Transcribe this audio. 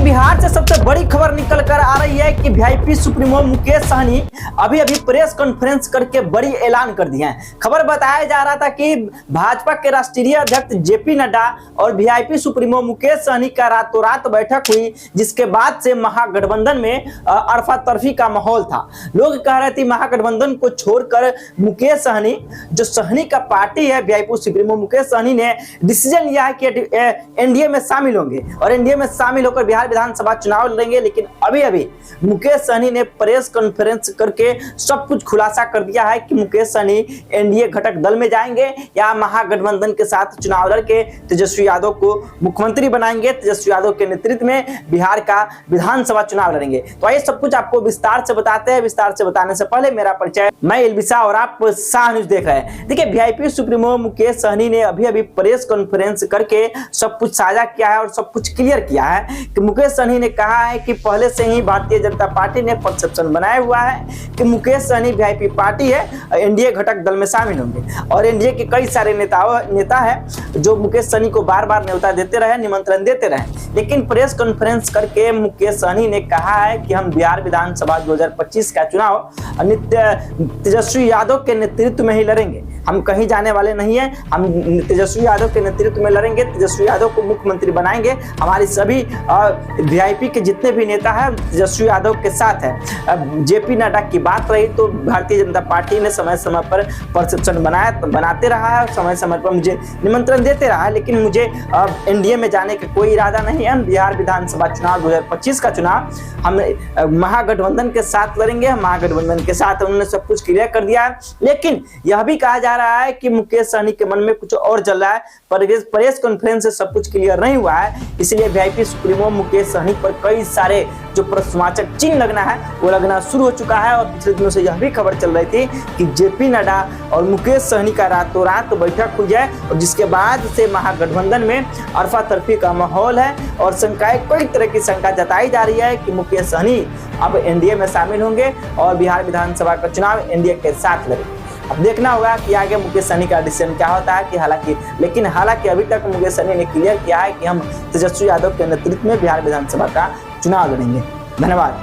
बिहार से सबसे बड़ी खबर निकल कर आ रही है कि वीआईपी सुप्रीमो मुकेश सहनी अभी प्रेस कॉन्फ्रेंस करके बड़ी ऐलान कर दिए हैं। खबर बताया जा रहा था कि भाजपा के राष्ट्रीय अध्यक्ष जेपी नड्डा और वीआईपी सुप्रीमो मुकेश सहनी का रातों रात बैठक हुई, जिसके बाद से महागठबंधन में अरफा तरफी का माहौल था। लोग कह रहे थे महागठबंधन को छोड़कर मुकेश सहनी, जो सहनी का पार्टी है वीआईपी सुप्रीमो मुकेश सहनी ने डिसीजन लिया है कि एनडीए में शामिल होंगे और एनडीए में शामिल होकर बिहार विधानसभा चुनाव लड़ेंगे। लेकिन अभी मुकेश सहनी ने प्रेस कॉन्फ्रेंस करके सब कुछ खुलासा कर दिया है कि मुकेश सहनी एनडीए घटक दल में जाएंगे या महागठबंधन के साथ चुनाव लड़के तेजस्वी यादव को मुख्यमंत्री बनाएंगे, तेजस्वी यादव के नेतृत्व में बिहार का विधानसभा चुनाव लड़ेंगे। तो ये सब कुछ आपको विस्तार से बताते हैं। विस्तार से बताने से पहले मेरा परिचय, मैं एलबीसा और आप शाह न्यूज देख रहे हैं। देखिए, वीआईपी सुप्रीमो मुकेश सहनी ने अभी प्रेस कॉन्फ्रेंस करके सब कुछ साझा किया है और सब कुछ क्लियर किया है कि मुकेश सहनी ने कहा है कि पहले से ही भारतीय जनता पार्टी ने परसेप्शन बनाया हुआ है कि मुकेश सहनी वीआईपी पार्टी है, एनडीए घटक दल में शामिल होंगे। और एनडीए के कई सारे नेता है जो मुकेश सहनी को बार बार न्योता देते रहे, निमंत्रण देते रहे। लेकिन प्रेस कॉन्फ्रेंस करके मुकेश सहनी ने कहा है कि हम बिहार विधानसभा 2025 का चुनाव तेजस्वी यादव के नेतृत्व में ही लड़ेंगे। हम कहीं जाने वाले नहीं है, हम तेजस्वी यादव के नेतृत्व में लड़ेंगे, तेजस्वी यादव को मुख्यमंत्री बनाएंगे। हमारी सभी वीआईपी के जितने भी नेता हैं तेजस्वी यादव के साथ है। जेपी नड्डा की बात रही तो भारतीय जनता पार्टी ने समय समय पर परसेप्शन बनाते रहा है, समय समय पर मुझे निमंत्रण देते रहा है। लेकिन मुझे एनडीए में जाने का कोई इरादा नहीं है। बिहार विधानसभा चुनाव 2025 का चुनाव हम महागठबंधन के साथ लड़ेंगे, महागठबंधन के साथ उन्होंने सब कुछ क्लियर कर दिया है। लेकिन यह भी कहा जा रहा है कि मुकेश सहनी के मन में कुछ और चल रहा है, पर प्रेस कॉन्फ्रेंस से सब कुछ क्लियर नहीं हुआ है। इसलिए वीआईपी सुप्रीमो मुकेश सहनी पर कई सारे जो प्रश्नवाचक चिन्ह लगना है वो लगना शुरू हो चुका है। और पिछले दिनों से यह भी खबर चल रही थी कि जेपी नड्डा और मुकेश सहनी का रातों रात बैठक हुई है और जिसके बाद से महागठबंधन में अरफा तरफी का माहौल है और शंकाएं, कई तरह की शंका जताई जा रही है कि मुकेश सहनी अब एनडीए में शामिल होंगे और बिहार विधानसभा का चुनाव एनडीए के साथ लड़ेंगे। अब देखना होगा कि आगे मुकेश सहनी का डिसीजन क्या होता है। कि हालांकि अभी तक मुकेश सहनी ने क्लियर किया है कि हम तेजस्वी यादव के नेतृत्व में बिहार विधानसभा का चुनाव लड़ेंगे। धन्यवाद।